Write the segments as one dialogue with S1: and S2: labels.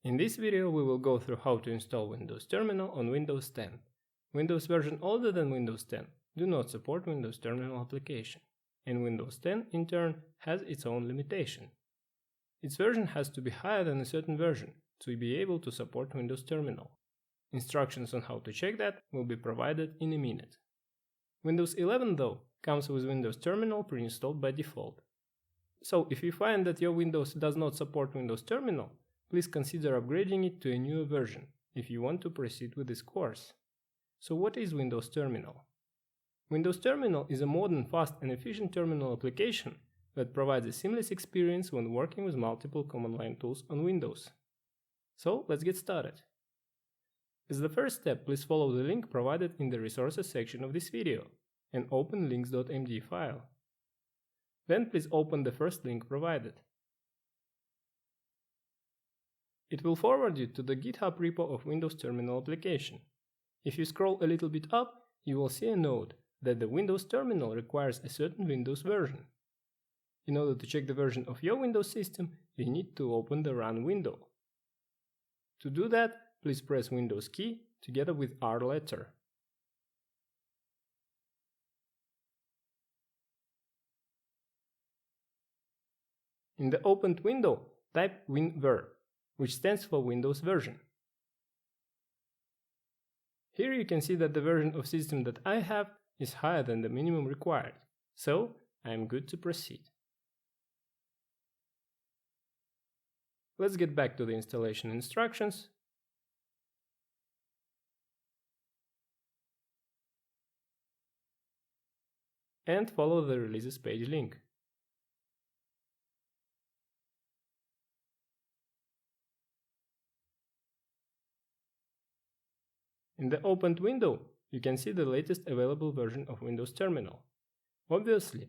S1: In this video we will go through how to install Windows Terminal on Windows 10. Windows version older than Windows 10 do not support Windows Terminal application, and Windows 10 in turn has its own limitation. Its version has to be higher than a certain version to be able to support Windows Terminal. Instructions on how to check that will be provided in a minute. Windows 11 though comes with Windows Terminal pre-installed by default. So if you find that your Windows does not support Windows Terminal, please consider upgrading it to a newer version if you want to proceed with this course. So what is Windows Terminal? Windows Terminal is a modern, fast and efficient terminal application that provides a seamless experience when working with multiple command line tools on Windows. So let's get started. As the first step, please follow the link provided in the resources section of this video and open links.md file. Then please open the first link provided. It will forward you to the GitHub repo of Windows Terminal application. If you scroll a little bit up, you will see a note that the Windows Terminal requires a certain Windows version. In order to check the version of your Windows system, you need to open the Run window. To do that, please press Windows key together with R letter. In the opened window, type WinVer, which stands for Windows version. Here you can see that the version of system that I have is higher than the minimum required, so I am good to proceed. Let's get back to the installation instructions. And follow the releases page link. In the opened window, you can see the latest available version of Windows Terminal. Obviously,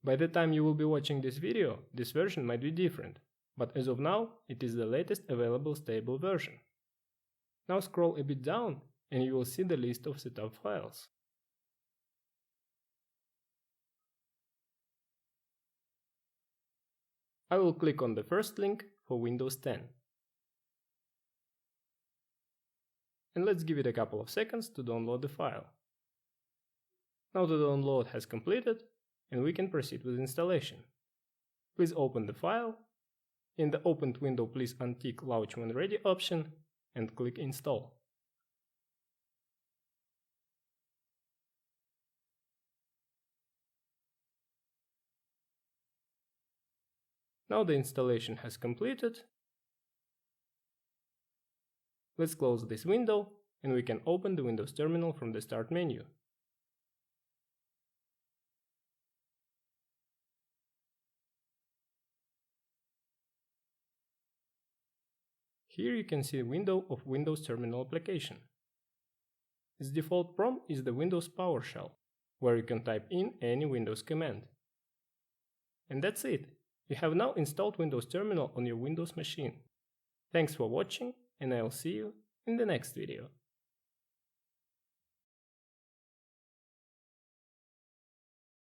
S1: by the time you will be watching this video, this version might be different, but as of now, it is the latest available stable version. Now scroll a bit down and you will see the list of setup files. I will click on the first link for Windows 10. And let's give it a couple of seconds to download the file. Now the download has completed and we can proceed with installation. Please open the file. In the opened window, please untick Launch when ready option and click Install. Now the installation has completed. Let's close this window and we can open the Windows Terminal from the Start menu. Here you can see a window of Windows Terminal application. Its default prompt is the Windows PowerShell, where you can type in any Windows command. And that's it. You have now installed Windows Terminal on your Windows machine. Thanks for watching, and I'll see you in the next video.